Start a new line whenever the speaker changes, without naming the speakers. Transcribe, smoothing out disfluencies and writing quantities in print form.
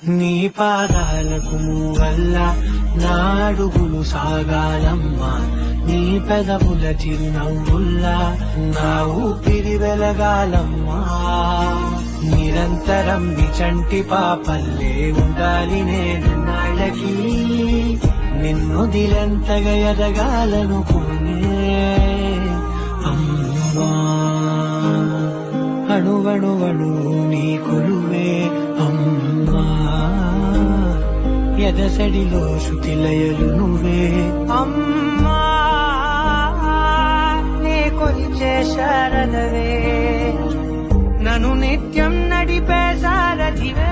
నీ పాదాలకు వల్ల నా అడుగులు సాగాలమ్మా, నీ పెదవుల చిరునవ్వుల్లా నా ఊపిరి వెలగాలమ్మా. నిరంతరం నిచంటి పాపల్లే ఉండాలి నేను నాళ్ళకి, నిన్ను దిలంతగా ఎదగాలనుకునే అమ్మా. అణువణువణు నీ కొలువే అమ్మా, ఎదసడిలో శృతిలయలు నువ్వే అమ్మా. నే కొలిచే శారదవే, నన్ను నిత్యం నడిపే సారథివే.